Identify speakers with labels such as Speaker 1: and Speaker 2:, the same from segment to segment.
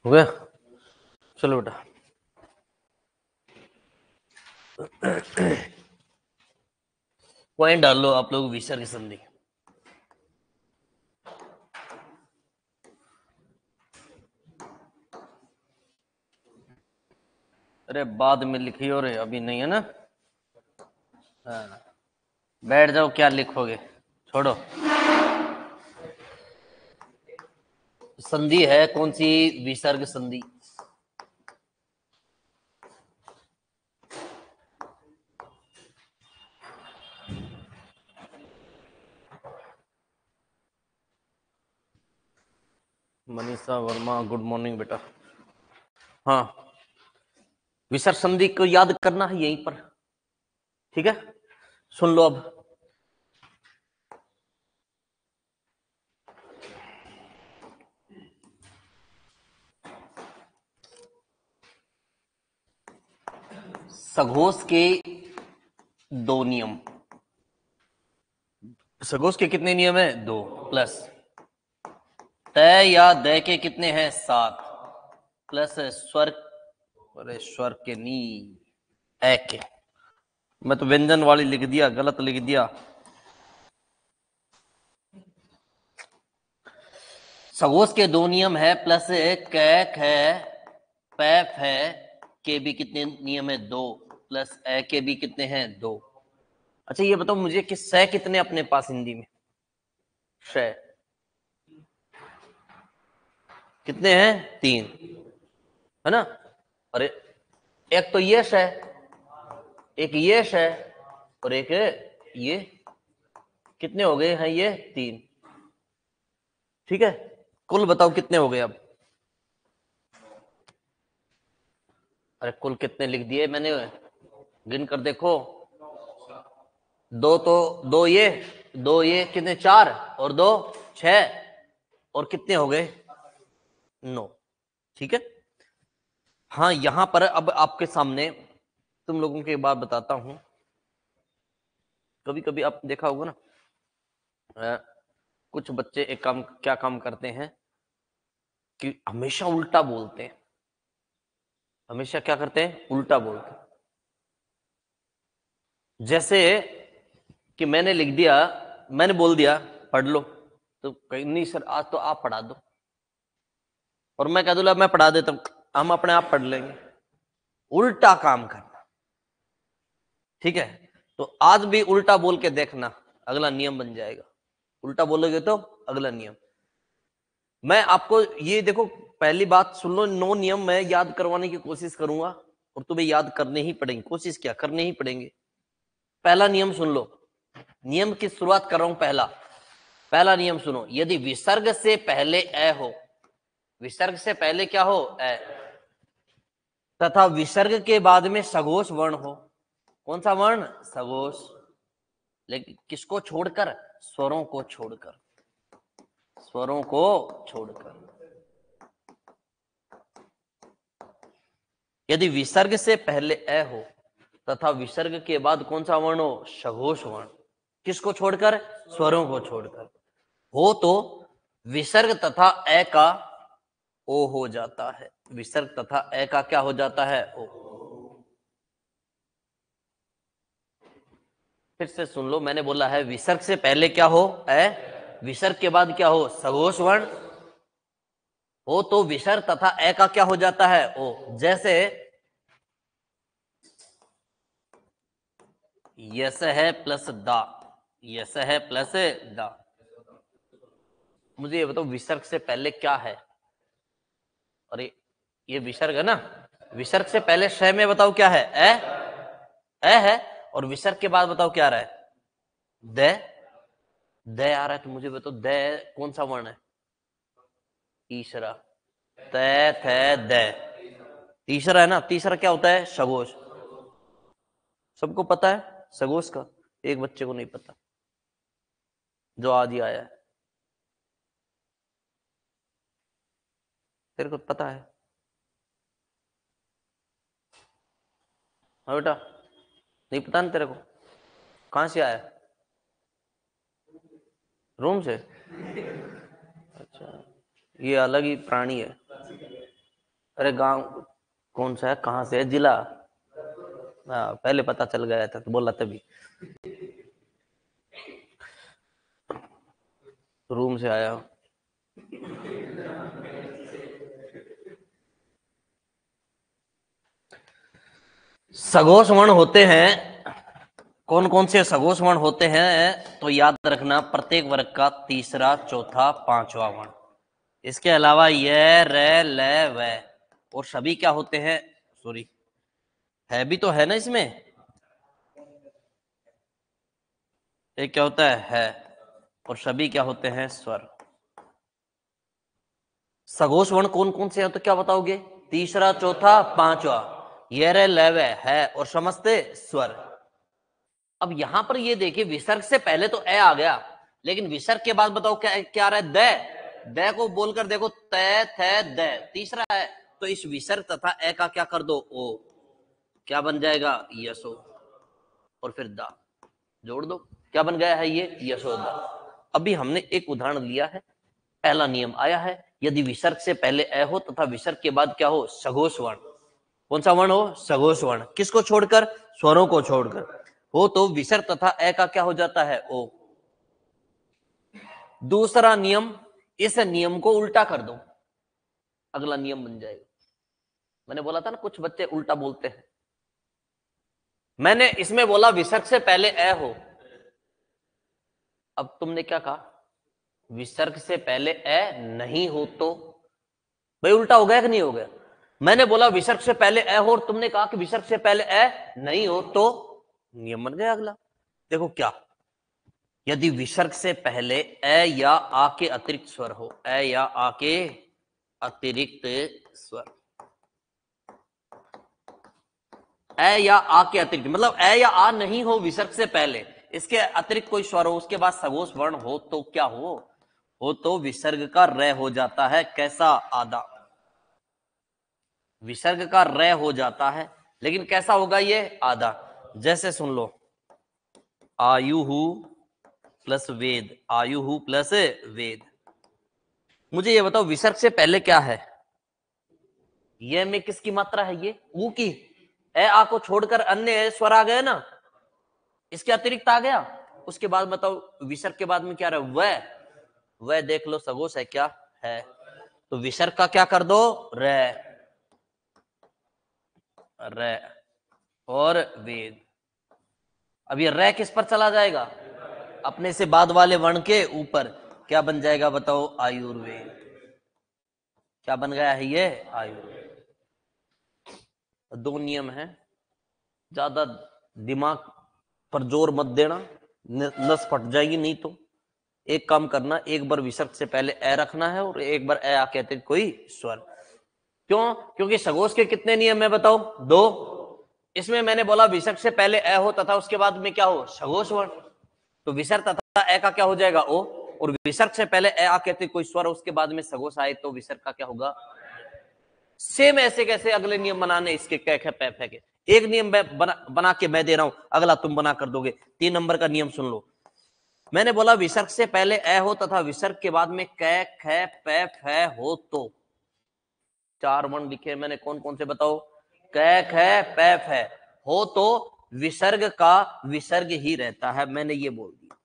Speaker 1: हो गया। चलो बेटा। पॉइंट डाल लो आप लोग विसर्ग संधि। अरे बाद में लिखिए और अभी नहीं है ना। हाँ। बैठ जाओ, क्या लिखोगे, छोड़ो। संधि है कौन सी? विसर्ग संधि। मनीषा वर्मा, गुड मॉर्निंग बेटा। हाँ, विसर्ग संधि को याद करना है यहीं पर, ठीक है। सुन लो अब। सघोष के दो नियम। सघोष के कितने नियम है? दो। प्लस तय या दय के कितने हैं? 7। प्लस स्वर, अरे स्वर के नी, ए के। मैं तो व्यंजन वाली लिख दिया, गलत लिख दिया। सघोष के दो नियम है, प्लस कैक है, पैफ है, के भी कितने नियम है? 2। प्लस ए के भी कितने हैं? 2। अच्छा ये बताओ मुझे कि स कितने अपने पास हिंदी में? श कितने हैं? 3, है ना। अरे एक तो ये श है, एक ये श है, और एक ये। कितने हो गए हैं? ये 3। ठीक है, कुल बताओ कितने हो गए अब? अरे कुल कितने लिख दिए मैंने, गिन कर देखो। दो तो दो ये कितने? 4 और 2 6, और कितने हो गए? 9। ठीक है। हाँ यहां पर अब आपके सामने तुम लोगों की एक बात बताता हूं। कभी कभी आप देखा होगा ना, कुछ बच्चे एक काम, क्या काम करते हैं कि हमेशा उल्टा बोलते हैं। हमेशा क्या करते हैं? उल्टा बोलते हैं। जैसे कि मैंने लिख दिया, मैंने बोल दिया पढ़ लो, तो कहीं नहीं सर आज तो आप पढ़ा दो, और मैं कह दूंगा मैं पढ़ा देता हूं, हम अपने आप पढ़ लेंगे। उल्टा काम करना, ठीक है। तो आज भी उल्टा बोल के देखना, अगला नियम बन जाएगा। उल्टा बोलोगे तो अगला नियम। मैं आपको ये देखो, पहली बात सुन लो, 9 नियम मैं याद करवाने की कोशिश करूंगा, और तुम्हें याद करने ही पड़ेंगे, कोशिश क्या करने ही पड़ेंगे। पहला नियम सुन लो, नियम की शुरुआत कर रहा हूं। पहला नियम सुनो, यदि विसर्ग से पहले ए हो, विसर्ग से पहले क्या हो? ए, तथा विसर्ग के बाद में सघोष वर्ण हो। कौन सा वर्ण? सघोष। लेकिन किसको छोड़कर? स्वरों को छोड़कर, स्वरों को छोड़कर। यदि विसर्ग से पहले ए हो तथा विसर्ग के बाद कौन सा वर्ण हो? सघोष वर्ण। किसको छोड़कर? स्वरों को छोड़कर। हो तो विसर्ग तथा ए का ओ हो जाता है। विसर्ग तथा ए का क्या हो जाता है? ओ। फिर से सुन लो, मैंने बोला है विसर्ग से पहले क्या हो? ए। विसर्ग के बाद क्या हो? सघोष वर्ण। हो तो विसर्ग तथा ए का क्या हो जाता है? ओ। जैसे यस है प्लस दा, यस है प्लस दा। मुझे ये बताओ विसर्ग से पहले क्या है? अरे ये विसर्ग है ना, विसर्ग से पहले श में बताओ क्या है? ए है। और विसर्ग के बाद बताओ क्या आ रहा है? द। द आ रहा है, तो मुझे बताओ द कौन सा वर्ण है? तीसरा। त थ द, तीसरा है ना। तीसरा क्या होता है? सघोष। सबको पता है सघोष का, एक बच्चे को नहीं पता जो आज ही आया है। तेरे को पता है? हाँ बेटा, नहीं पता ना तेरे को? कहां से आया? रूम से? अच्छा, ये अलग ही प्राणी है। अरे गांव कौन सा है, कहाँ से है, जिला? हाँ पहले पता चल गया था तो बोला तभी। रूम से आया हूं। सघोष वर्ण होते हैं, कौन कौन से सघोष वर्ण होते हैं तो याद रखना, प्रत्येक वर्ग का तीसरा चौथा पांचवा वर्ण। इसके अलावा ये रे ले वे और सभी क्या होते हैं, सॉरी है भी तो है ना इसमें, एक क्या होता है और सभी क्या होते हैं, स्वर। सघोष वर्ण कौन कौन से हैं तो क्या बताओगे, तीसरा चौथा पांचवा, ये रे ले वे है और समझते स्वर। अब यहां पर ये देखिए विसर्ग से पहले तो ए आ गया, लेकिन विसर्ग के बाद बताओ क्या क्या आ रहा है, द को बोलकर देखो, तय थे द तीसरा है, तो इस विसर्ग तथा ए का क्या कर दो, ओ, क्या बन जाएगा, यशो, और फिर दा जोड़ दो, क्या बन गया है ये, यशोदा। अभी हमने एक उदाहरण लिया है, पहला नियम आया है, यदि विसर्ग से पहले ए हो तथा विसर्ग के बाद क्या हो, सघोष वर्ण, कौन सा वर्ण हो, सघोष वर्ण, किसको छोड़कर, स्वरों को छोड़कर हो, तो विसर्ग तथा ए का क्या हो जाता है, ओ। दूसरा नियम, इस नियम को उल्टा कर दो, अगला नियम बन जाएगा। मैंने बोला था ना कुछ बच्चे उल्टा बोलते हैं, मैंने इसमें बोला विसर्ग से पहले ए हो, अब तुमने क्या कहा, विसर्ग से पहले ए नहीं हो तो, भाई उल्टा हो गया कि नहीं हो गया। मैंने बोला विसर्ग से पहले ए हो और तुमने कहा कि विसर्ग से पहले ए नहीं हो तो, नियम बन गया अगला। देखो क्या, यदि विसर्ग से पहले ए या आ के अतिरिक्त स्वर हो, ए या आ के अतिरिक्त स्वर, ए या आ के अतिरिक्त मतलब ए या आ नहीं हो विसर्ग से पहले, इसके अतिरिक्त कोई स्वर हो, उसके बाद सघोष वर्ण हो तो क्या हो तो विसर्ग का र हो जाता है, कैसा, आधा, विसर्ग का र हो जाता है, लेकिन कैसा होगा ये, आधा। जैसे सुन लो, आयुहु प्लस वेद, आयुहु प्लस वेद। मुझे ये बताओ विसर्ग से पहले क्या है, ये में किसकी मात्रा है, ये ऊ की, ए आ को छोड़कर अन्य स्वर आ गए ना, इसके अतिरिक्त आ गया। उसके बाद बताओ विसर्ग के बाद में क्या रहा, वह देख लो सगोश है क्या है, तो विसर्ग का क्या कर दो, रे, रे और वेद। अब ये रे किस पर चला जाएगा, अपने से बाद वाले वर्ण के ऊपर, क्या बन जाएगा बताओ, आयुर्वेद। क्या बन गया है ये, आयुर्वेद। दो नियम है, ज्यादा दिमाग पर जोर मत देना, नस फट जाएगी नहीं तो। एक काम करना, एक बार विसर्ग से पहले ए रखना है और एक बार ए आ कहते कोई स्वर। क्यों, क्योंकि सगोश के कितने नियम है बताओ, दो। इसमें मैंने बोला विसर्ग से पहले ए हो तथा उसके बाद में क्या हो, सगोश वर्ण, तो विसर्ग तथा ए का क्या हो जाएगा, ओ, और विसर्ग से पहले ए आ कहते कोई स्वर, उसके बाद में सगोश आए तो विसर्ग का क्या होगा। सेम ऐसे कैसे अगले नियम बनाने इसके, कै खे पै फै के। एक नियम बना के मैं दे रहा हूं, अगला तुम बना कर दोगे। 3 नंबर का नियम सुन लो, मैंने बोला विसर्ग से पहले ए हो तथा विसर्ग के बाद में कै ख पै फै हो तो, 4 वर्ण लिखे मैंने, कौन कौन से बताओ, कै ख पै फै हो तो विसर्ग का विसर्ग ही रहता है, मैंने ये बोल दिया।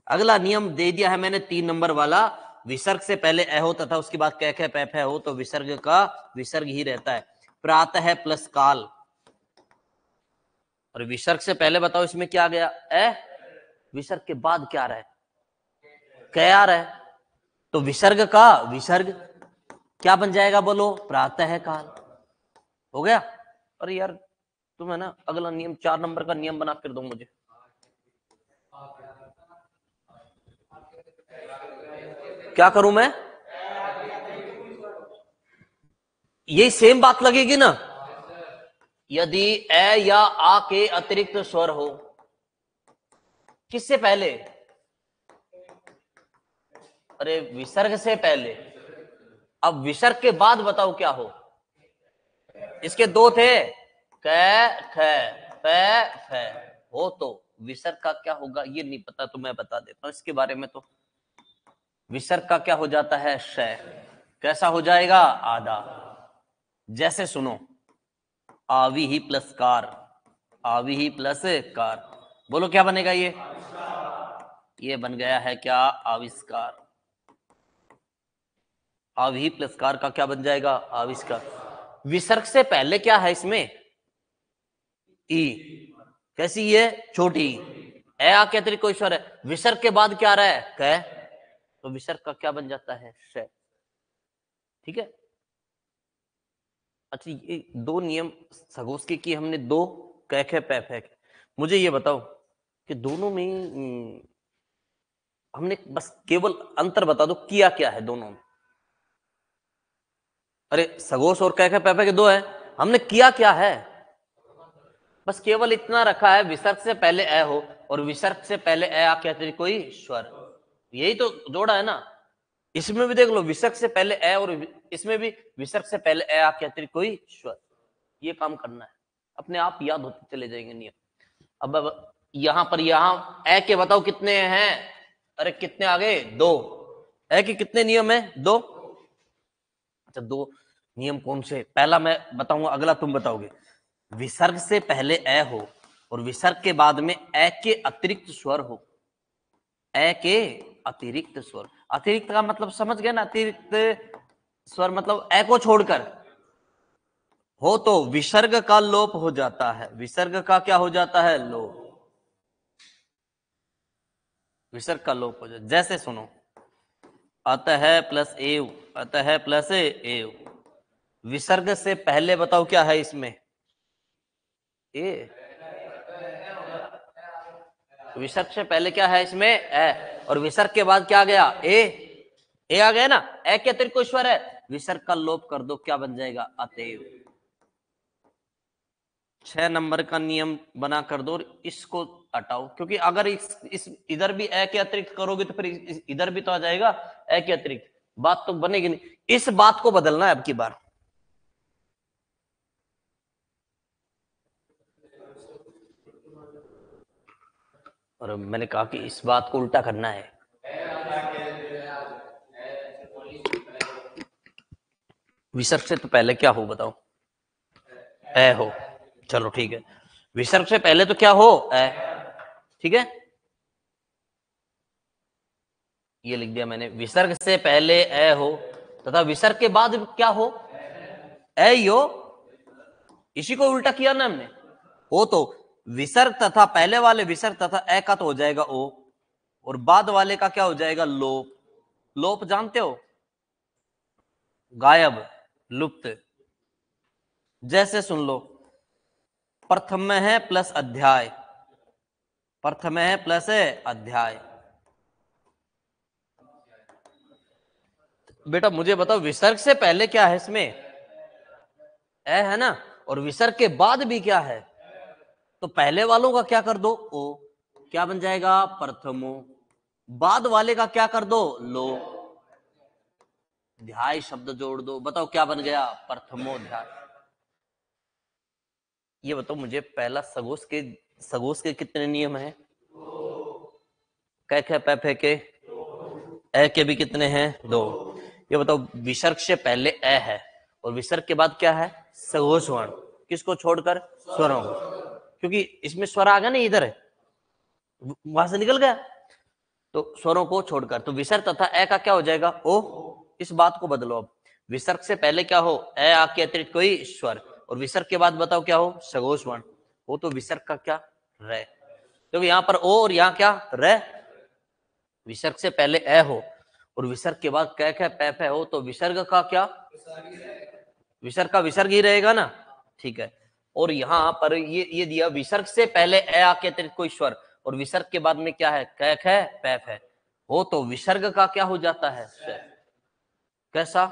Speaker 1: अगला नियम दे दिया है मैंने 3 नंबर वाला, विसर्ग से पहले ए हो तथा उसके बाद कै ख पै फै हो तो विसर्ग का विसर्ग ही रहता है। प्रातः प्लस काल, और विसर्ग से पहले बताओ इसमें क्या आ गया, ए, विसर्ग के बाद क्या रहा है, क्या आ रहा है, तो विसर्ग का विसर्ग क्या बन जाएगा बोलो, प्रातः काल। हो गया। अरे यार तुम है ना, अगला नियम 4 नंबर का नियम बना कर दो मुझे। क्या करूं मैं, ये सेम बात लगेगी ना, यदि ए या आ के अतिरिक्त स्वर हो, किससे पहले, अरे विसर्ग से पहले, अब विसर्ग के बाद बताओ क्या हो, इसके दो थे, कै ख पै फ हो तो विसर्ग का क्या होगा ये नहीं पता तो मैं बता देता हूं इसके बारे में। तो विसर्ग का क्या हो जाता है, शय, कैसा हो जाएगा, आधा। जैसे सुनो, आवी ही प्लस कार, आवी ही प्लस कार, बोलो क्या बनेगा ये बन गया है क्या, आविष्कार। आवी प्लस कार का क्या बन जाएगा, आविष्कार। विसर्ग से पहले क्या है इसमें, ई, कैसी ये, छोटी ए आके अतिरिक्त कोई स्वर है, विसर्ग के बाद क्या रहा है, क, तो विसर्ग का क्या बन जाता है, श। ठीक है। अच्छा, ये दो नियम सगोस के किए हमने, दो कै खे पै फै। मुझे ये बताओ कि दोनों में हमने बस केवल अंतर बता दो, किया क्या है दोनों में। अरे सगोस और कै खे पै फै के दो है, हमने किया क्या है, बस केवल इतना रखा है, विसर्ग से पहले ए हो और विसर्ग से पहले ए आके अतिरिक्त कोई स्वर, यही तो जोड़ा है ना। इसमें भी देख लो, विसर्ग से पहले ए और इसमें भी विसर्ग से पहले ए आके अतिरिक्त कोई स्वर, ये काम करना है, अपने आप याद होते चले जाएंगे नियम। अब यहां पर, यहां ए के बताओ कितने हैं, अरे कितने आ गए, दो। ए के कितने नियम है, दो। अच्छा, दो नियम कौन से, पहला मैं बताऊंगा, अगला तुम बताओगे। विसर्ग से पहले ए हो और विसर्ग के बाद में ए के अतिरिक्त स्वर हो, ए के अतिरिक्त स्वर, अतिरिक्त का मतलब समझ गए ना, अतिरिक्त स्वर मतलब ए को छोड़कर हो तो विसर्ग का लोप हो जाता है, विसर्ग का क्या हो जाता है, लोप, विसर्ग का लोप हो जाता। जैसे सुनो, अतः प्लस एव, अतः प्लस एव, विसर्ग से पहले बताओ क्या है इसमें, ए, विसर्ग से पहले क्या है इसमें, ए, और विसर्ग के बाद क्या आ गया, ए आ गया ना, ए के अतिरिक्त कोई स्वर है, विसर्ग का लोप कर दो, क्या बन जाएगा, अतएव। 6 नंबर का नियम बना कर दो, इसको हटाओ, क्योंकि अगर इस इधर भी ए के अतिरिक्त करोगे तो फिर इधर भी तो आ जाएगा ए के अतिरिक्त, बात तो बनेगी नहीं, इस बात को बदलना है अब की बार। और मैंने कहा कि इस बात को उल्टा करना है, विसर्ग से तो पहले क्या हो बताओ, ए हो, चलो ठीक है, विसर्ग से पहले तो क्या हो, ए, ठीक है, ये लिख दिया मैंने, विसर्ग से पहले ए हो तथा विसर्ग के बाद क्या हो, ए ही हो, इसी को उल्टा किया ना हमने, हो तो विसर्ग तथा पहले वाले विसर्ग तथा ए का तो हो जाएगा ओ, और बाद वाले का क्या हो जाएगा, लोप, लोप जानते हो, गायब, लुप्त। जैसे सुन लो, प्रथम है प्लस अध्याय, प्रथम है प्लस अध्याय, बेटा मुझे बताओ विसर्ग से पहले क्या है इसमें, ए है ना, और विसर्ग के बाद भी क्या है, तो पहले वालों का क्या कर दो, ओ, क्या बन जाएगा, प्रथमो, बाद वाले का क्या कर दो, लो, ध्याय शब्द जोड़ दो, बताओ क्या बन गया, प्रथमोध्याय। ये बताओ मुझे, पहला सगोस के कितने नियम है, कै खे पै फे के, ए के भी कितने हैं, दो। ये बताओ विसर्ग से पहले ए है और विसर्ग के बाद क्या है, सगोस वर्ण, किसको छोड़कर, स्वरों को, क्योंकि इसमें स्वर आ गया ना, इधर है, वहां से निकल गया, तो स्वरों को छोड़कर, तो विसर्ग तथा ए का क्या हो जाएगा, ओ, इस बात को बदलो अब, विसर्ग से पहले क्या हो, ए आके अतिरिक्त कोई स्वर, और विसर्ग के बाद बताओ क्या हो, सगोस वर्ण, वो तो विसर्ग का क्या, रे, क्योंकि यहां पर ओ और यहां क्या, रे, विसर्ग से पहले ए हो और विसर्ग के बाद कै खे पै फै हो, तो विसर्ग का क्या, विसर्ग का विसर्ग ही रहेगा ना, ठीक है। और यहां पर ये दिया, विसर्ग से पहले ए आके अतिरिक्त कोई स्वर और विसर्ग के बाद में क्या है, कै खे पै फै हो, तो विसर्ग का क्या हो जाता है, कैसा,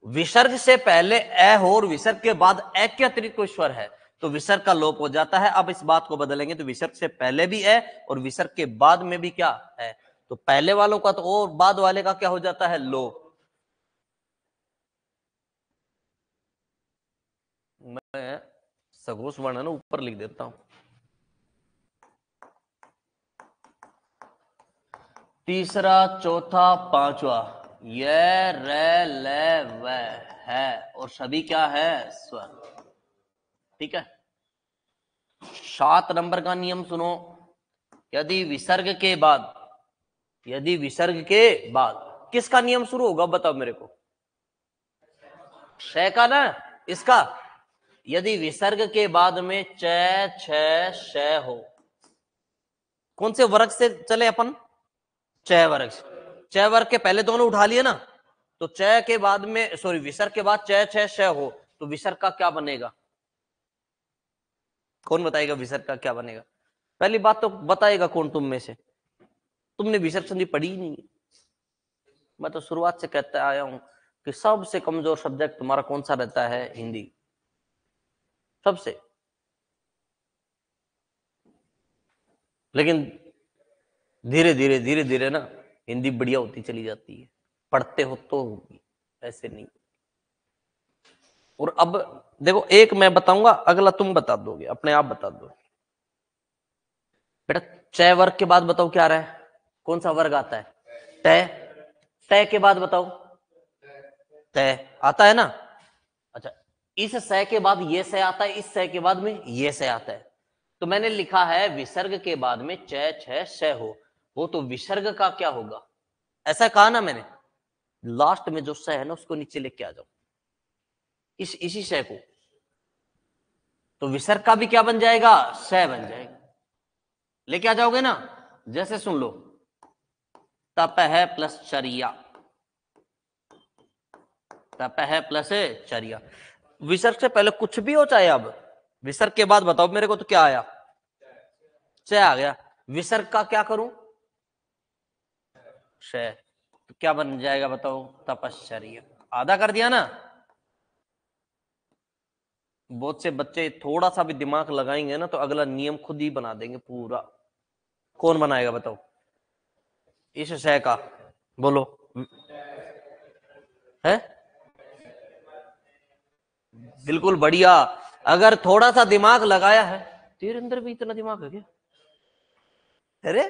Speaker 1: विसर्ग से पहले ए हो और विसर्ग के बाद ए के अतिरिक्त कोई स्वर है तो विसर्ग का लोप हो जाता है। अब इस बात को बदलेंगे तो विसर्ग से पहले भी ए और विसर्ग के बाद में भी क्या है, तो पहले वालों का तो ओ और बाद वाले का क्या हो जाता है, लोप। मैं सगोस वर्ण है ना ऊपर लिख देता हूं, तीसरा, चौथा, पांचवा, य र ल व है, और सभी क्या है? स्वर। ठीक है। 7 नंबर का नियम सुनो। यदि विसर्ग के बाद, यदि विसर्ग के बाद किसका नियम शुरू होगा बताओ मेरे को? श का ना, इसका। यदि विसर्ग के बाद में च छ श हो, कौन से वर्ग से चले अपन? च वर्ग से। च वर्ग के पहले दोनों उठा लिए ना, तो च के बाद में, सॉरी, विसर्ग के बाद च छ श हो, तो विसर्ग का क्या बनेगा? कौन बताएगा विसर्ग का क्या बनेगा? पहली बात तो बताएगा कौन तुम में से? तुमने विसर्ग संधि पढ़ी ही नहीं है। मैं तो शुरुआत से कहता आया हूं कि सबसे कमजोर सब्जेक्ट तुम्हारा कौन सा रहता है? हिंदी। सबसे। लेकिन धीरे धीरे धीरे धीरे ना हिंदी बढ़िया होती चली जाती है, पढ़ते हो तो होगी, ऐसे नहीं। और अब देखो, एक मैं बताऊंगा, अगला तुम बता दोगे, अपने आप बता दो। बेटा च वर्ग के बाद बताओ क्या रहा है? कौन सा वर्ग आता है? तय। तय के बाद बताओ। तय आता है ना। अच्छा, इस स के बाद ये से आता है, इस स के बाद में ये से आता है। तो मैंने लिखा है विसर्ग के बाद में च छ श हो, वो तो विसर्ग का क्या होगा? ऐसा कहा ना मैंने। लास्ट में जो स है ना उसको नीचे लेके आ जाओ, इसी स को। तो विसर्ग का भी क्या बन जाएगा? स बन जाएगा। लेके आ जाओगे ना? जैसे सुन लो, तपह प्लस चर्या, तपह प्लस चर्या। विसर्ग से पहले कुछ भी हो चाहे, अब विसर्ग के बाद बताओ मेरे को तो क्या आया? च आ गया। विसर्ग का क्या करूं? श। तो क्या बन जाएगा बताओ? तपश्चर्या। आधा कर दिया ना। बहुत से बच्चे थोड़ा सा भी दिमाग लगाएंगे ना तो अगला नियम खुद ही बना देंगे पूरा। कौन बनाएगा बताओ? इस श का बोलो है। बिल्कुल बढ़िया। अगर थोड़ा सा दिमाग लगाया है, तेरे अंदर भी इतना दिमाग है क्या? अरे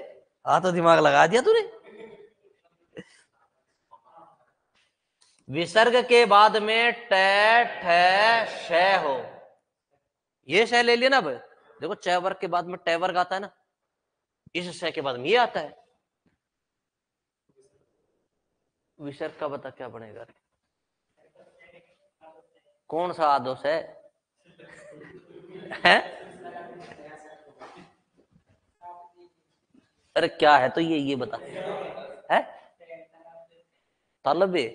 Speaker 1: हाँ, तो दिमाग लगा दिया तूने। विसर्ग के बाद में ट ठ श हो, ये श ले लिया ना। अब देखो च वर्ग के बाद में ट वर्ग आता है ना, इस श के बाद में ये आता है। विसर्ग का बता क्या बनेगा? कौन सा आदोष है? अरे क्या है तो ये बता है। तालबे।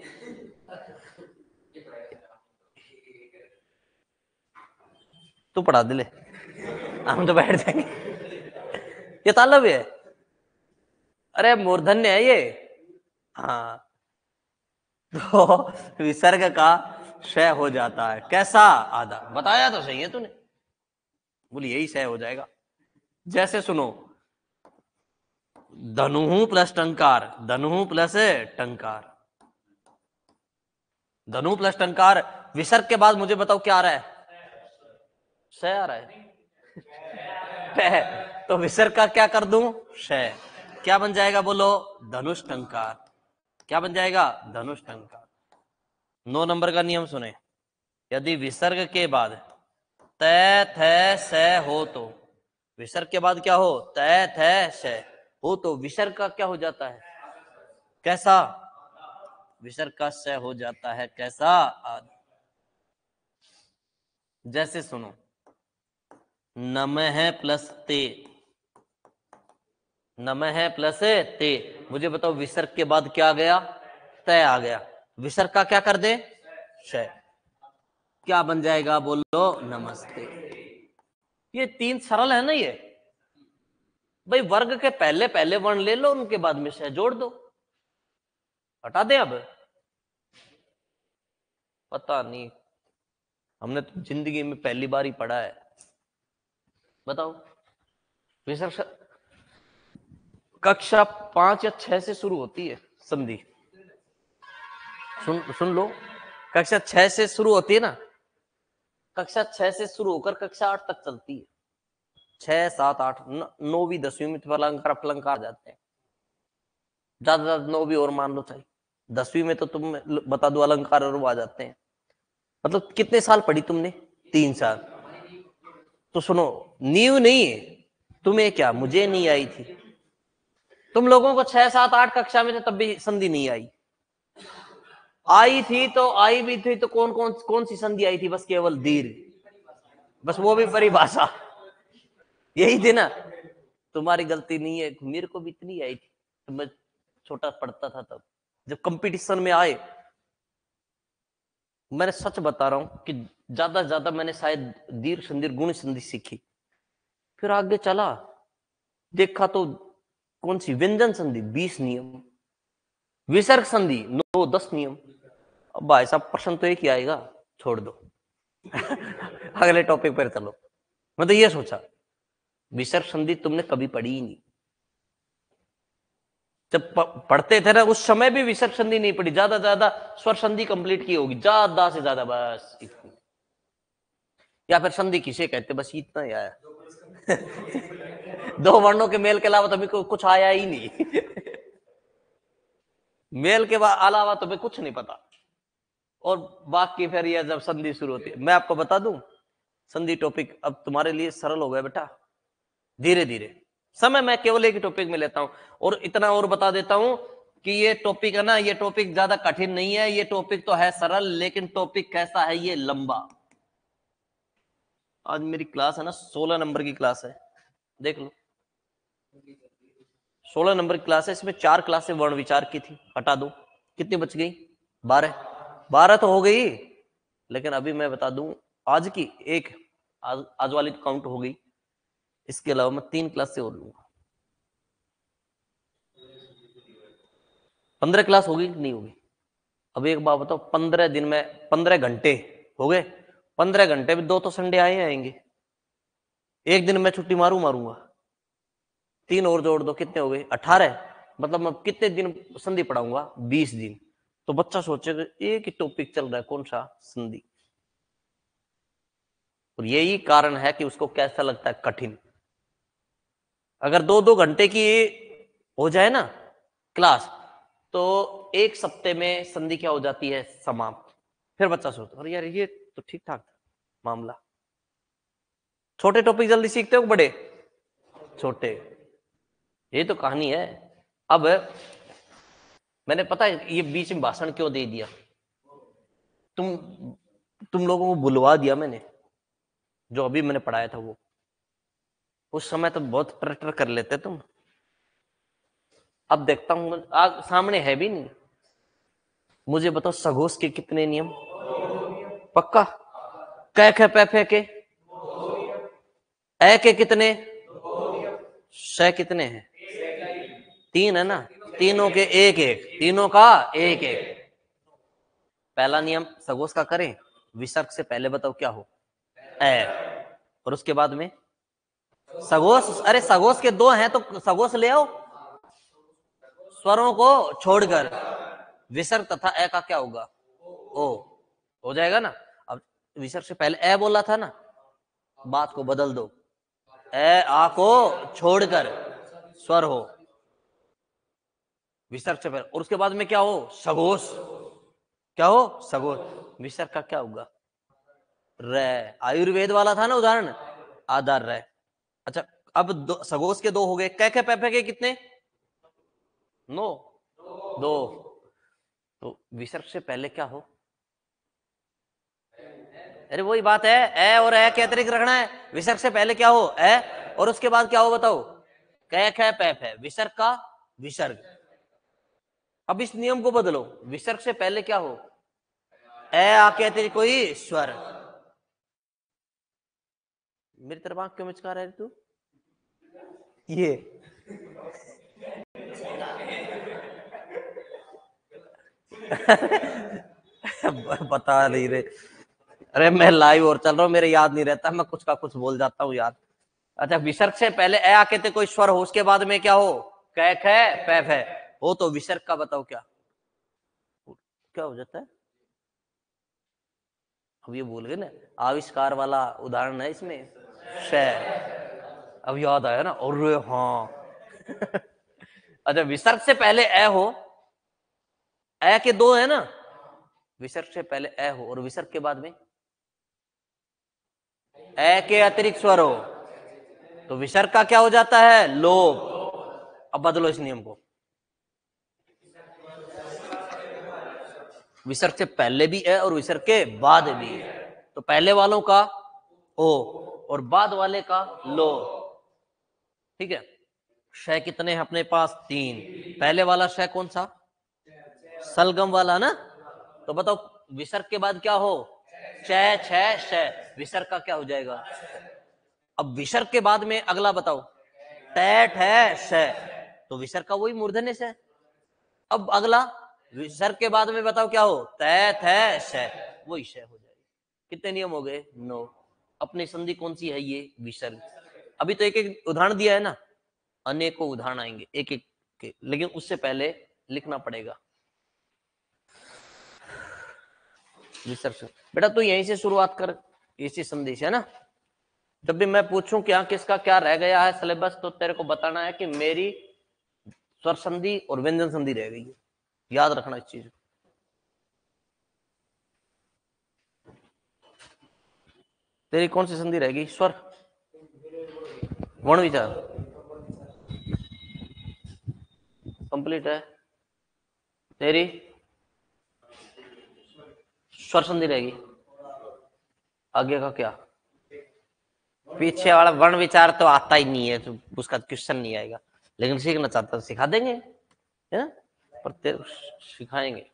Speaker 1: तू पढ़ा दे ले, हम तो बैठ जाएंगे। ये तालब है। अरे मूर्धन्य है ये। हाँ, तो विसर्ग का क्षय हो जाता है कैसा? आधा। बताया तो सही है तूने, बोल यही क्षय हो जाएगा। जैसे सुनो, धनु प्लस टंकार, धनु प्लस टंकार, धनु प्लस टंकार। विसर्ग के बाद मुझे बताओ क्या आ रहा है? क्षय आ रहा है। तो विसर्ग का क्या कर दूं? क्षय। क्या बन जाएगा बोलो? धनुष टंकार। क्या बन जाएगा? धनुष टंकार। 9 नंबर का नियम सुने। यदि विसर्ग के बाद तय थ स हो, तो विसर्ग के बाद क्या हो? तय थ स हो, तो विसर्ग का क्या हो जाता है? कैसा? विसर्ग का स हो जाता है कैसा? आदि। जैसे सुनो, नमः प्लस ते, नमः प्लस ते। मुझे बताओ विसर्ग के बाद क्या आ गया? तय आ गया। विसर्ग का क्या कर दे? श। क्या बन जाएगा बोलो? नमस्ते। ये 3 सरल है ना ये। भाई वर्ग के पहले पहले वर्ण ले लो, उनके बाद में श जोड़ दो। हटा दे अब। पता नहीं, हमने तो जिंदगी में पहली बार ही पढ़ा है। बताओ। विसर्ग कक्षा 5 या 6 से शुरू होती है संधि। सुन लो, कक्षा 6 से शुरू होती है ना। कक्षा 6 से शुरू होकर कक्षा 8 तक चलती है। 6 7 8 9वीं 10वीं में अलंकार फलंकार जाते हैं। ज्यादा ज्यादा 9वीं और मान लो चाहिए, 10वीं में तो तुम बता दो अलंकार और वो आ जाते हैं। मतलब कितने साल पढ़ी तुमने? 3 साल। तो सुनो, नींव नहीं है तुम्हें, क्या मुझे नहीं आई थी? तुम लोगों को 6, 7, 8 कक्षा में थे तब भी संधि नहीं आई। आई थी तो आई भी थी तो कौन सी संधि आई थी? बस केवल दीर्घ, बस वो भी परिभाषा, यही थी ना। तुम्हारी गलती नहीं है, मेरे को भी इतनी आई थी तो मैं छोटा पढ़ता था तब। जब कंपटीशन में आए, मैंने सच बता रहा हूं कि ज्यादा से ज्यादा मैंने शायद दीर्घ संधि गुण संधि सीखी। फिर आगे चला, देखा तो कौन सी व्यंजन संधि 20 नियम, विसर्ग संधि 9, 10 नियम। अब भाई साहब प्रश्न तो एक ही आएगा, छोड़ दो। अगले टॉपिक पर चलो। मैं तो ये सोचा, विसर्ग संधि तुमने कभी पढ़ी ही नहीं। जब पढ़ते थे ना उस समय भी विसर्ग संधि नहीं पढ़ी, ज्यादा ज्यादा स्वर संधि कंप्लीट की होगी, ज्यादा से ज्यादा, बस इतनी। या फिर संधि किसे कहते, बस इतना ही आया। 2 वर्णों के मेल के अलावा तो को कुछ आया ही नहीं। मेल के अलावा तुम्हें कुछ नहीं पता। और बाकी फिर ये जब संधि शुरू होती है, मैं आपको बता दूं, संधि टॉपिक अब तुम्हारे लिए सरल हो गया बेटा। धीरे धीरे समय मैं केवल एक टॉपिक में लेता हूं। और इतना और बता देता हूं कि ये टॉपिक है ना, ये टॉपिक ज्यादा कठिन नहीं है, ये टॉपिक तो है सरल, लेकिन टॉपिक कैसा है, ये लंबा। आज मेरी क्लास है ना 16 नंबर की क्लास है, देख लो। 16 नंबर की क्लास है, इसमें 4 क्लासें वर्ण विचार की थी, हटा दो, कितनी बच गई? 12। 12 तो हो गई, लेकिन अभी मैं बता दूं, आज की एक, आज वाली तो काउंट हो गई, इसके अलावा मैं 3 क्लास से और लूंगा। 15 क्लास होगी कि नहीं होगी? अब एक बात बताओ, 15 दिन में 15 घंटे हो गए, 15 घंटे में 2 तो संडे आए आएंगे, एक दिन मैं छुट्टी मारूंगा, 3 और जोड़ दो, कितने हो गए? 18। मतलब मैं कितने दिन संधि पढ़ाऊंगा? 20 दिन। तो बच्चा सोचेगा एक ही टॉपिक चल रहा है, कौन सा? संधि। और यही कारण है कि उसको कैसा लगता है? कठिन। अगर 2-2 घंटे की हो जाए ना क्लास, तो 1 सप्ते में संधि क्या हो जाती है? समाप्त। फिर बच्चा सोचता अरे यार ये तो ठीक ठाक था मामला। छोटे टॉपिक जल्दी सीखते हो, बड़े? छोटे। ये तो कहानी है। अब मैंने, पता है ये बीच में भाषण क्यों दे दिया? तुम लोगों को बुलवा दिया मैंने, जो अभी मैंने पढ़ाया था वो। उस समय तो बहुत ट्रटर कर लेते तुम। अब देखता हूं सामने है भी नहीं। मुझे बताओ, सघोष के कितने नियम? पक्का? कै खे पै फे के? ए के कितने? श कितने हैं? 3 है ना? तीनों के एक एक, तीनों का एक एक। पहला नियम सघोष का करें, विसर्ग से पहले बताओ क्या हो? ए। और उसके बाद में सघोष, अरे सघोष के 2 हैं तो सघोष ले आओ, स्वरों को छोड़कर। विसर्ग तथा ए का क्या होगा? ओ। हो जाएगा ना? अब विसर्ग से पहले ए बोला था ना, बात को बदल दो, ए आ को छोड़कर स्वर हो, विसर्ग से पहले। और उसके बाद में क्या हो? सघोष। क्या हो? सघोष। विसर्ग का क्या होगा? रे। आयुर्वेद वाला था ना उदाहरण, आधार रे। अच्छा, अब सघोष के 2 हो गए, कै खे पै फे के कितने? 9। 2। तो विसर्ग से पहले क्या हो? अरे वही बात है, ए और ए के अतिरिक्त रखना है। विसर्ग से पहले क्या हो? ए। और उसके बाद क्या हो बताओ? कै खे पै फे, विसर्ग का विसर्ग। अब इस नियम को बदलो, विसर्ग से पहले क्या हो? ए आके अतिरिक्त कोई स्वर। मेरी तरफ आंख क्यों मिचका रहा है तू? ये बता नहीं रहे। अरे मैं लाइव और चल रहा हूँ, मेरे याद नहीं रहता, मैं कुछ का कुछ बोल जाता हूँ यार। अच्छा, विसर्ग से पहले ए आके थे कोई स्वर हो, उसके बाद में क्या हो? कै खे पै फे हो, तो विसर्ग का बताओ क्या क्या हो जाता है? अब ये भूल गए ना, आविष्कार वाला उदाहरण है इसमें, शय। अब याद आया ना? और हाँ। अच्छा, विसर्ग से पहले ए हो ए के दो है ना, विसर्ग से पहले ए हो और विसर्ग के बाद में ए के अतिरिक्त स्वर हो तो विसर्ग का क्या हो जाता है, लोप। अब बदलो इस नियम को, विसर्ग से पहले भी ए और विसर्ग के बाद भी है, तो पहले वालों का ओ और बाद वाले का लो। ठीक है, शय कितने हैं अपने पास, 3। पहले वाला शय कौन सा, सलगम वाला ना, तो बताओ विसर्ग के बाद क्या हो, चय छय शय, विसर्ग का क्या हो जाएगा। अब विसर्ग के बाद में अगला बताओ, टैट है शय, तो विसर्ग का वही मूर्धन्य से। अब अगला विसर्ग के बाद में बताओ क्या हो, तैत है शय, वही शय हो जाएगी। कितने नियम हो गए, 9। अपनी संधि कौन सी है, ये विसर्ग। अभी तो एक एक उदाहरण दिया है ना, अनेकों उदाहरण आएंगे एक एक के, लेकिन उससे पहले लिखना पड़ेगा विसर्ग। बेटा तू यहीं से शुरुआत कर, इसी संधि से है ना। जब भी मैं पूछूं क्या किसका क्या रह गया है सिलेबस, तो तेरे को बताना है कि मेरी स्वर संधि और व्यंजन संधि रह गई है, याद रखना इस चीज। तेरी कौन सी संधि रहेगी, स्वर वर्ण विचार कंप्लीट है, तेरी स्वर संधि रहेगी। आगे का क्या, पीछे वाला वर्ण विचार तो आता ही नहीं है, तो उसका क्वेश्चन नहीं आएगा, लेकिन सीखना चाहता तो सिखा देंगे, है ना, पर सिखाएंगे।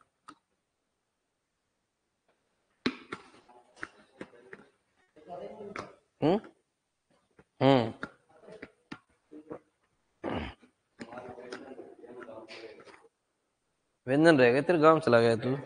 Speaker 1: हम्म हम्म व्यंजन रहेगा, तेरे गांव चला गया तू।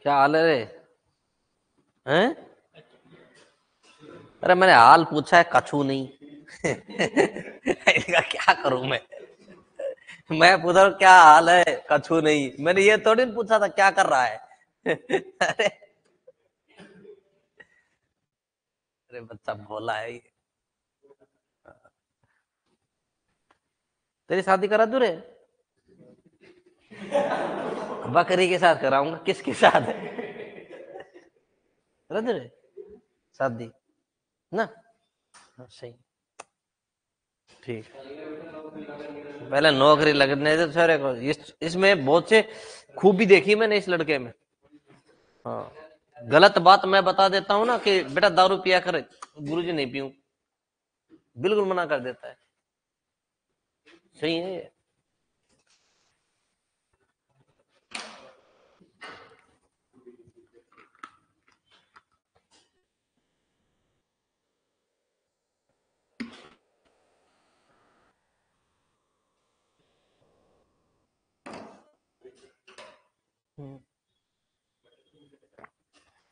Speaker 1: क्या हाल है रे, हैं? अरे मैंने हाल पूछा है, कछू नहीं। इसका क्या करूं मैं। मैं पूछा क्या हाल है, कछु नहीं। मैंने ये थोड़ी ना पूछा था क्या कर रहा है। अरे अरे बच्चा भोला है ये। तेरी शादी करा दूँ रे? बकरी के साथ कराऊंगा, किसके साथ है? करा दूँ रे शादी ना? हाँ, सही, ठीक। पहले नौकरी लगने दे सारे को। इसमें बहुत से खूबी देखी मैंने इस लड़के में। हाँ, गलत बात मैं बता देता हूँ ना कि बेटा दारू पिया कर, गुरुजी नहीं पीऊं, बिल्कुल मना कर देता है। सही है ये।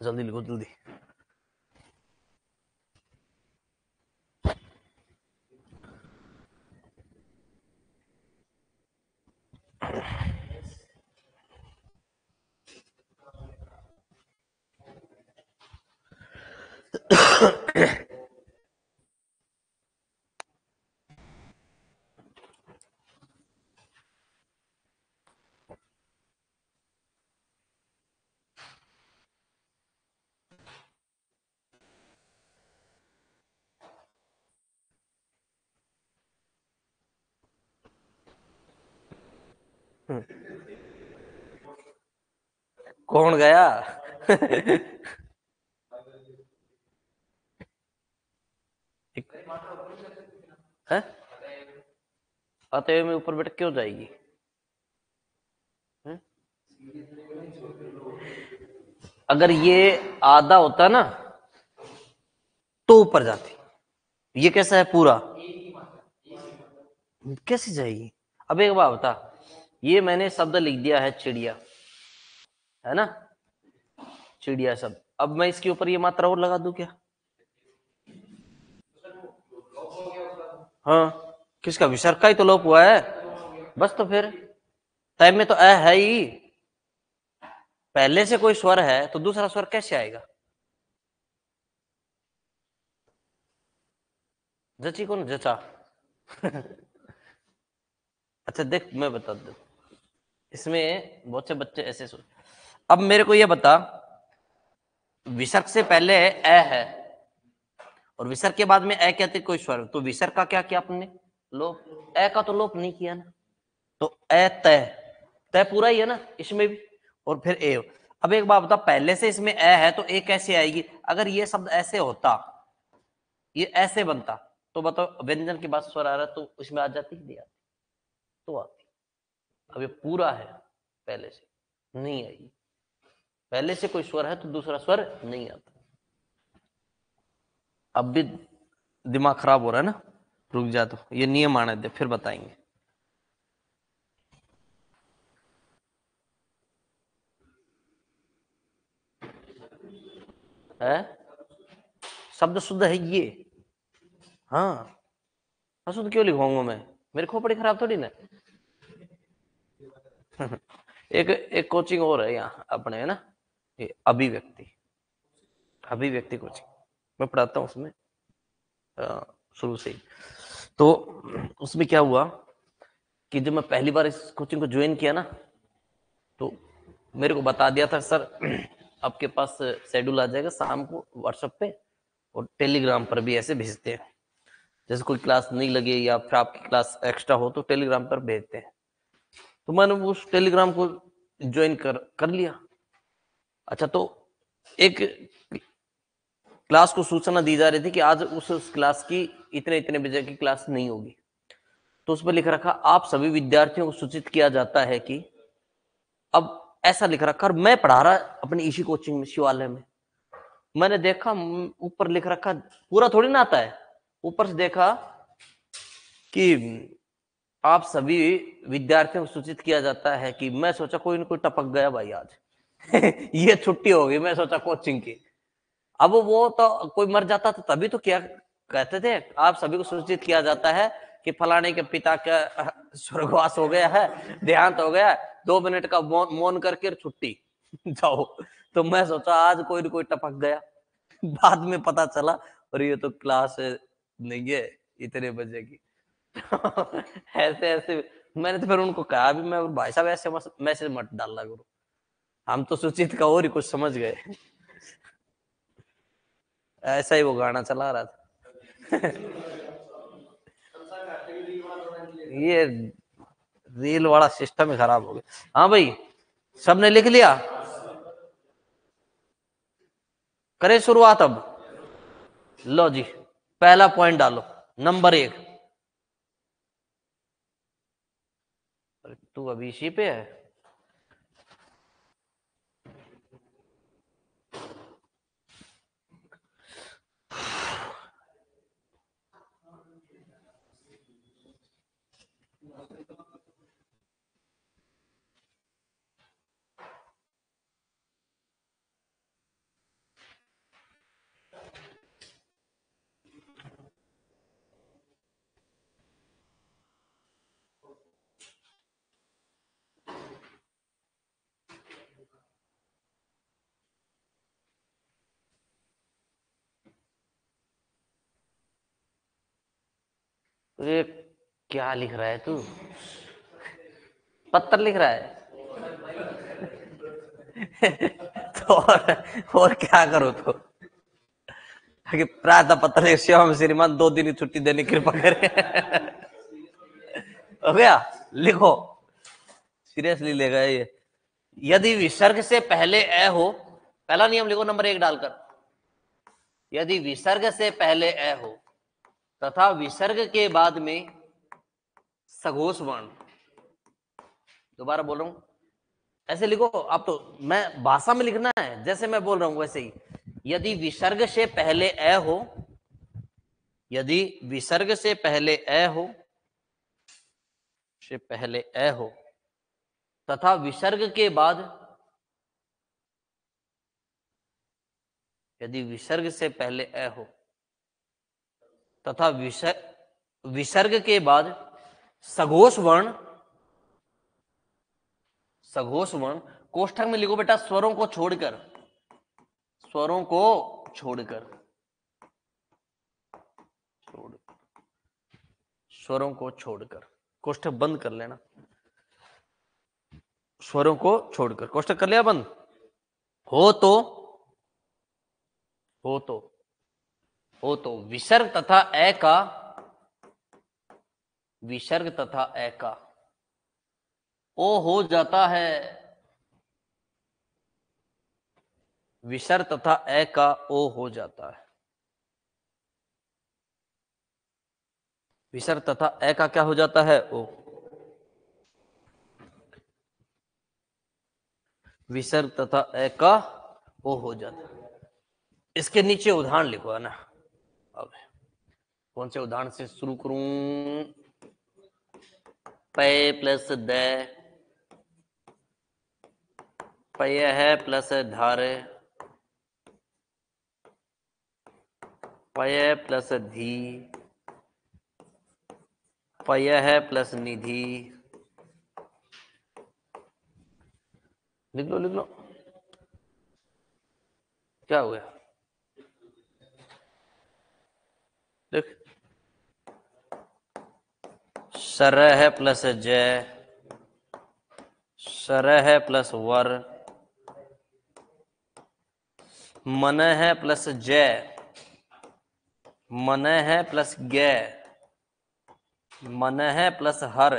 Speaker 1: जल्दी लिखो जल्दी। कौन गया? है आते हुए में ऊपर बैठ क्यों जाएगी? है? अगर ये आधा होता ना तो ऊपर जाती। ये कैसा है पूरा, कैसे जाएगी? अब एक बात बता, ये मैंने शब्द लिख दिया है चिड़िया, है ना? चिड़िया शब्द, अब मैं इसके ऊपर ये मात्रा और लगा दूं क्या? हाँ, किसका? विसर्ग का ही तो लोप हुआ है। बस तो फिर तय में तो अ है ही। पहले से कोई स्वर है तो दूसरा स्वर कैसे आएगा? जची को ना जचा। अच्छा देख मैं बता दू, इसमें बहुत से बच्चे ऐसे सोच। अब मेरे को ये बता, विसर्ग से पहले अ है और विसर्ग के बाद में अ कहते कोई स्वर, तो विसर्ग का क्या किया आपने? लोप। अ का तो लोप नहीं किया ना, तो अ तय, तय पूरा ही है ना इसमें भी, और फिर ए। अब एक बात बता, पहले से इसमें अ है तो ए कैसे आएगी? अगर ये शब्द ऐसे होता, ये ऐसे बनता, तो बताओ व्यंजन के बाद स्वर आ रहा तो इसमें आ जाती कि नहीं आती? तो आती। अब ये पूरा है, पहले से नहीं आई। पहले से कोई स्वर है तो दूसरा स्वर नहीं आता। अब भी दिमाग खराब हो रहा है ना? रुक जा, तो ये नियम आने दे फिर बताएंगे। है शब्द शुद्ध है ये। हाँ, अशुद्ध क्यों लिखवाऊंगा मैं? मेरी खोपड़ी खराब थोड़ी ना। एक एक कोचिंग और है यहाँ अपने, है ना, ये अभिव्यक्ति, अभिव्यक्ति कोचिंग मैं पढ़ाता हूँ उसमें शुरू से ही। तो उसमें क्या हुआ कि जब मैं पहली बार इस कोचिंग को ज्वाइन किया ना, तो मेरे को बता दिया था सर आपके पास शेड्यूल आ जाएगा शाम को व्हाट्सएप पे, और टेलीग्राम पर भी ऐसे भेजते हैं, जैसे कोई क्लास नहीं लगे या फिर आपकी क्लास एक्स्ट्रा हो तो टेलीग्राम पर भेजते हैं। तो मैंने उस टेलीग्राम को ज्वाइन कर लिया। अच्छा, तो एक क्लास को सूचना दी जा रही थी कि आज उस क्लास की इतने इतने बजे की क्लास नहीं होगी। तो उस पर लिख रखा आप सभी विद्यार्थियों को सूचित किया जाता है कि, अब ऐसा लिख रखा, और मैं पढ़ा रहा अपनी इसी कोचिंग में शिवालय में। मैंने देखा ऊपर लिख रखा, पूरा थोड़ी ना आता है, ऊपर से देखा कि आप सभी विद्यार्थियों को सूचित किया जाता है कि, मैं सोचा कोई ना कोई टपक गया भाई आज। ये छुट्टी होगी मैं सोचा कोचिंग की। अब वो तो कोई मर जाता तो तभी तो क्या कहते थे, आप सभी को सूचित किया जाता है कि फलाने के पिता का स्वर्गवास हो गया है, देहांत हो गया है, 2 मिनट का मौन करके छुट्टी जाओ। तो मैं सोचा आज कोई न कोई टपक गया। बाद में पता चला और ये तो क्लास नहीं है इतने बजे की। ऐसे ऐसे मैंने तो फिर उनको कहा भी, मैं भाई साहब ऐसे मैसेज मत डालना करो, हम तो सुचित का और ही कुछ समझ गए। ऐसा ही वो गाना चला रहा था। ये रील वाला सिस्टम ही खराब हो गया। हाँ भाई, सबने लिख लिया, करें शुरुआत अब। लो जी, पहला पॉइंट डालो, नंबर 1। तू अभी इसी पे है। ये क्या लिख रहा है तू? पत्थर लिख रहा है। तो और क्या करो तो? कि प्रातः पत्र श्याम श्रीमान 2 दिन की छुट्टी देने की कृपा करें। हो गया, लिखो, सीरियसली लेगा ये। यदि विसर्ग से पहले ए हो, पहला नियम लिखो नंबर 1 डालकर। यदि विसर्ग से पहले ए हो तथा विसर्ग के बाद में सघोष वर्ण, दोबारा बोल रहा हूं, ऐसे लिखो आप, तो मैं भाषा में लिखना है जैसे मैं बोल रहा हूं वैसे ही। यदि विसर्ग से पहले ए हो, यदि विसर्ग से पहले ए हो, से पहले ए हो तथा विसर्ग के बाद, यदि विसर्ग से पहले ए हो तथा विसर्ग के बाद सघोष वर्ण, सघोष वर्ण कोष्ठक में लिखो बेटा स्वरों को छोड़कर, स्वरों को छोड़कर, स्वरों को छोड़कर, कोष्ठक बंद कर लेना, स्वरों को छोड़कर कोष्ठक कर लिया बंद। हो तो, हो तो, हो तो विसर्ग तथा ए का, विसर्ग तथा ए का ओ हो जाता है, विसर्ग तथा ए का ओ हो जाता है। विसर्ग तथा ए का क्या हो जाता है? ओ। विसर्ग तथा ए का ओ हो जाता है। इसके नीचे उदाहरण लिखो, है ना। अब कौन से उदाहरण से शुरू करूं? पे प्लस द, पय है प्लस धारे, पय प्लस धी, पय है प्लस निधि। लिख लो, लिख लो, क्या हो गया? देख, सर है प्लस जय, सर है प्लस वर, मन है प्लस जय, मन है प्लस गे, मन है प्लस हर,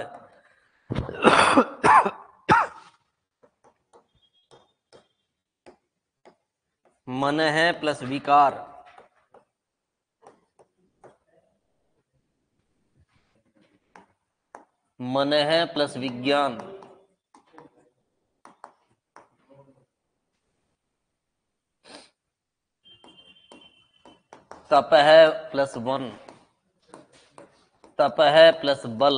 Speaker 1: मन है प्लस विकार, मन है प्लस विज्ञान, तप है प्लस वन, तप है प्लस बल,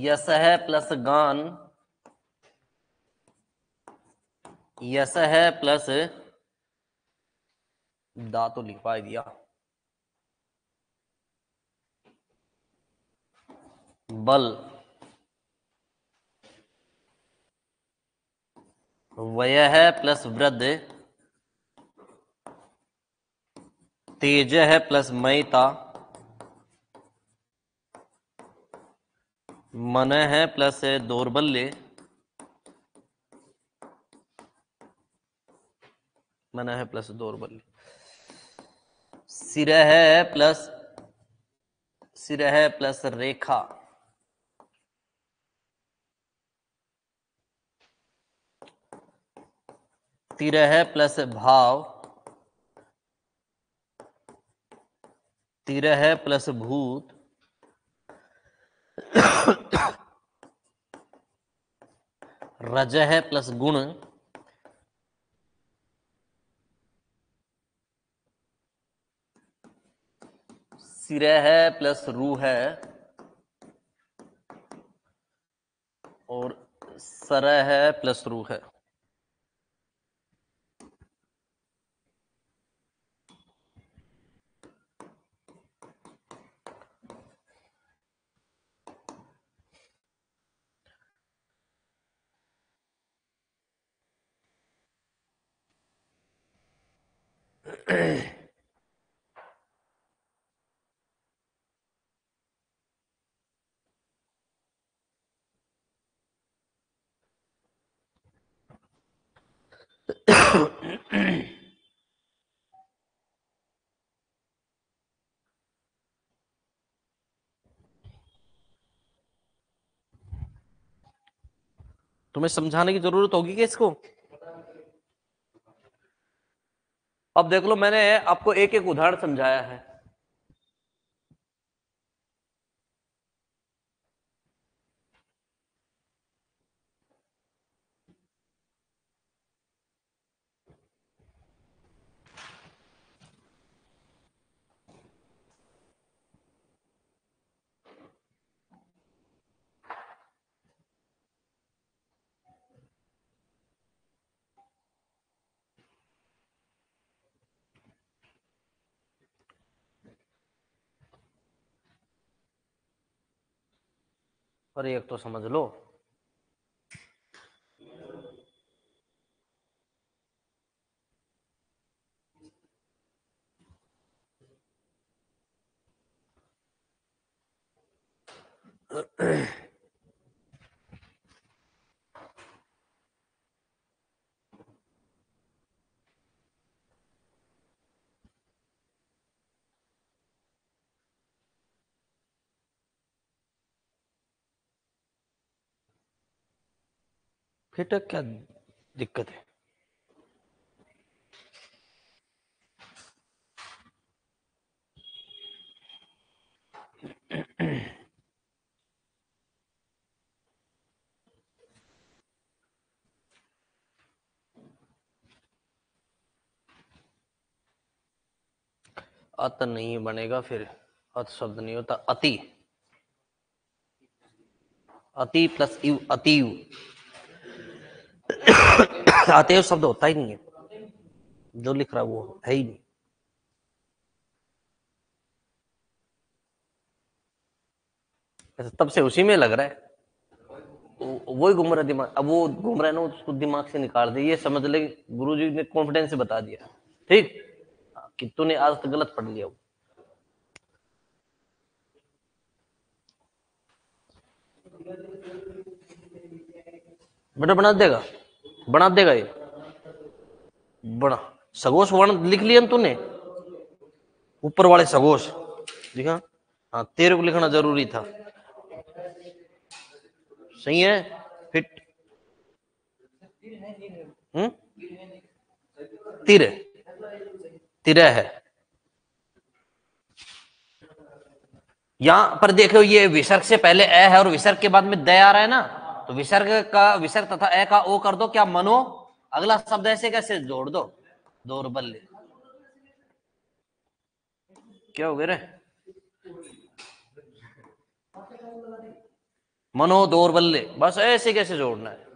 Speaker 1: यश है प्लस गान, यश है प्लस दा, तो लिख पा दिया, बल वयः प्लस वृद्ध तेज है प्लस मयता मन है प्लस दौर्बल्य मन है प्लस दौर्बल्य सिर है प्लस रेखा तिरह प्लस भाव तिरह प्लस भूत रजह प्लस गुण सिरह प्लस रूह और सरह प्लस रूह है। तुम्हें समझाने की जरूरत होगी कि इसको? अब देख लो, मैंने आपको एक एक उदाहरण समझाया है। और एक तो समझ लो। फिर क्या दिक्कत है? अत नहीं बनेगा फिर। अत शब्द नहीं होता, अति। अति प्लस इव, अतिव। अतएव शब्द होता ही नहीं है, जो लिख रहा है वो है ही नहीं। ऐसा तब से उसी में लग रहा है, वही घूम रहा है दिमाग। अब वो घूम रहा है ना, उसको दिमाग से निकाल दे, ये समझ ले गुरुजी ने कॉन्फिडेंस से बता दिया। ठीक, कि तूने आज तक गलत पढ़ लिया। बेटा बना देगा ये। बना सगोश वर्ण लिख लिया ना तूने, ऊपर वाले सगोश लिखा। हाँ, तेरे को लिखना जरूरी था। सही है, फिट। तिर, तिरह है। यहां पर देखो, ये विसर्ग से पहले ए है और विसर्ग के बाद में द आ रहा है ना, तो विसर्ग तथा ए का ओ कर दो, क्या मनो। अगला शब्द ऐसे कैसे जोड़ दो, दौर्बल्य। क्या हो गया रे? मनो दौर्बल्य, बस ऐसे कैसे जोड़ना है।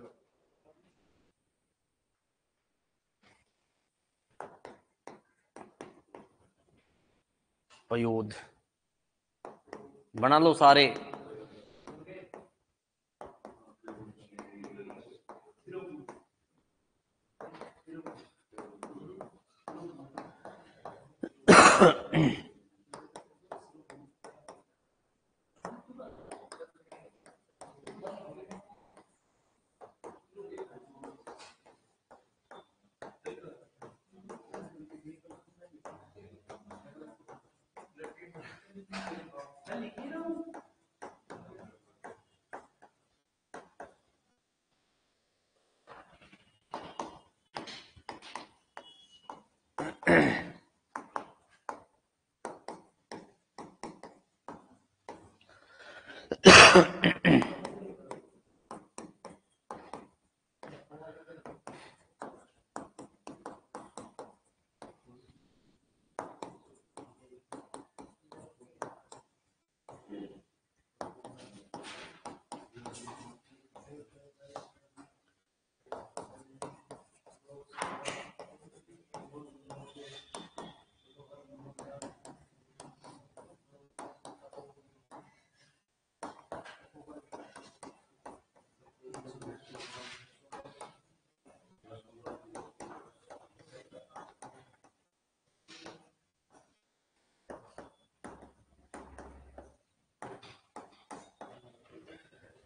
Speaker 1: पयोद बना लो सारे।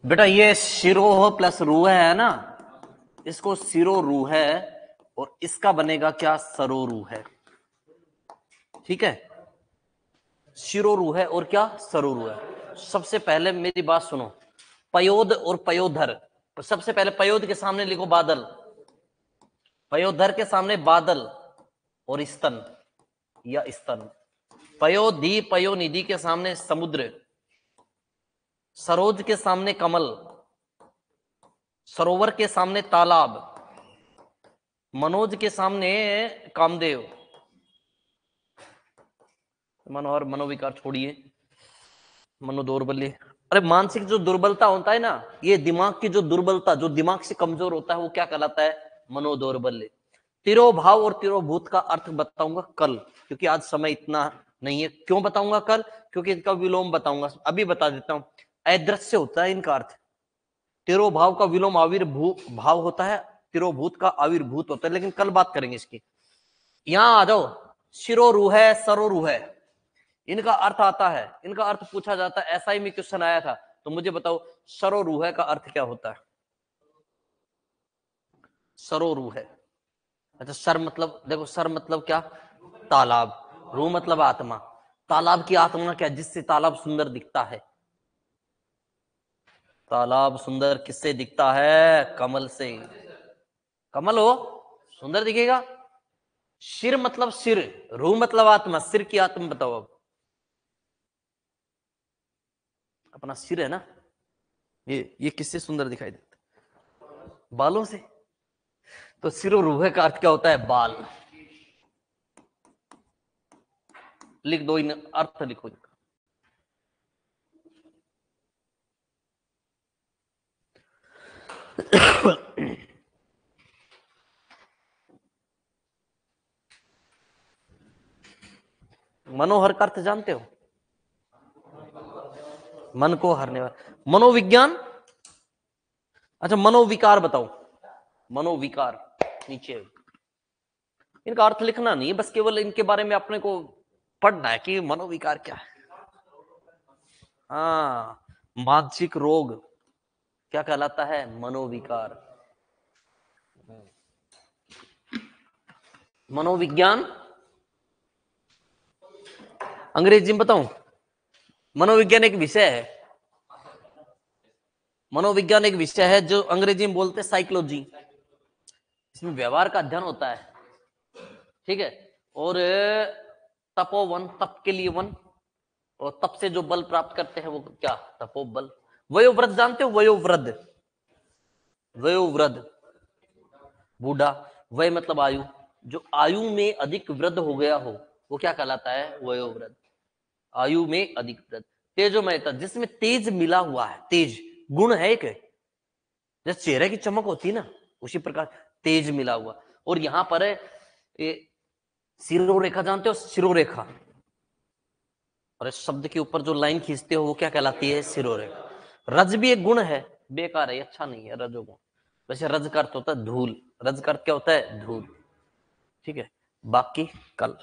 Speaker 1: बेटा ये शिरोह प्लस रूह है ना, इसको सिरो रूह है और इसका बनेगा क्या, सरो रूह है। ठीक है, शिरो रूह है और क्या, सरो रूह है। सबसे पहले मेरी बात सुनो, पयोद और पयोधर। सबसे पहले पयोद के सामने लिखो बादल, पयोधर के सामने बादल और स्तन या स्तन। पयोधी पयोनिधि के सामने समुद्र, सरोज के सामने कमल, सरोवर के सामने तालाब, मनोज के सामने कामदेव। मनोहर मनोविकार छोड़िए, मनोदौर्बल्य। अरे मानसिक जो दुर्बलता होता है ना, ये दिमाग की जो दुर्बलता, जो दिमाग से कमजोर होता है, वो क्या कहलाता है, मनोदौर्बल्य। तिरोभाव और तिरोभूत का अर्थ बताऊंगा कल, क्योंकि आज समय इतना नहीं है। क्यों बताऊंगा कल, क्योंकि इनका विलोम बताऊंगा। अभी बता देता हूं, अदृश्य होता है इनका अर्थ। तिरोभाव का विलोम आविर्भाव होता है, तिरोभूत का आविर्भूत होता है, लेकिन कल बात करेंगे इसकी। यहां आ जाओ, शिरो रूह है, सरो रूह है, इनका अर्थ आता है, इनका अर्थ पूछा जाता है। ऐसा ही में क्वेश्चन आया था, तो मुझे बताओ सरो रूह का अर्थ क्या होता है। सरो रूह है, अच्छा सर मतलब, देखो सर मतलब क्या, तालाब, रूह मतलब आत्मा। तालाब की आत्मा क्या, जिससे तालाब सुंदर दिखता है। तालाब सुंदर किससे दिखता है, कमल से। कमल हो सुंदर दिखेगा। शिर मतलब सिर, रूह मतलब आत्मा, सिर की आत्मा बताओ। अब अपना सिर है ना, ये किससे सुंदर दिखाई देता है, बालों से। तो सिर और रूह का अर्थ क्या होता है, बाल। लिख दो, इन अर्थ लिखो इनका। मनोहर का अर्थ जानते हो, मन को हरने वाला। मनोविज्ञान, अच्छा मनोविकार बताओ, मनोविकार नीचे। इनका अर्थ लिखना नहीं है, बस केवल इनके बारे में अपने को पढ़ना है कि मनोविकार क्या है। हाँ, मानसिक रोग क्या कहलाता है, मनोविकार। मनोविज्ञान अंग्रेजी में बताऊं, मनोविज्ञान एक विषय है, मनोविज्ञान एक विषय है जो अंग्रेजी में बोलते हैं साइकोलॉजी। इसमें व्यवहार का अध्ययन होता है, ठीक है। और तपोवन, तप के लिए वन, और तप से जो बल प्राप्त करते हैं वो क्या, तपोबल। वयोवृद्ध जानते हो, वयोवृद्ध, वयोवृद्ध बूढ़ा। वय मतलब आयु, जो आयु में अधिक वृद्ध हो गया हो वो क्या कहलाता है, वयोवृद्ध। आयु में अधिक वृद्ध। तेजोमयता, जिसमें तेज मिला हुआ है, तेज गुण है एक, जैसे चेहरे की चमक होती है ना, उसी प्रकार तेज मिला हुआ। और यहां पर शिरोरेखा जानते हो, शिरोरेखा, और इस शब्द के ऊपर जो लाइन खींचते हो वो क्या कहलाती है, शिरोरेखा। रज भी एक गुण है, बेकार है, अच्छा नहीं है रजोगुण। वैसे रज का अर्थ होता है धूल, रज का अर्थ क्या होता है? धूल। ठीक है, बाकी कल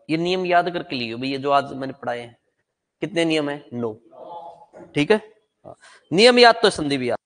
Speaker 1: ये नियम याद करके लियो भैया, जो आज मैंने पढ़ाए हैं। कितने नियम है? 9। ठीक है, नियम याद तो संधि भी याद।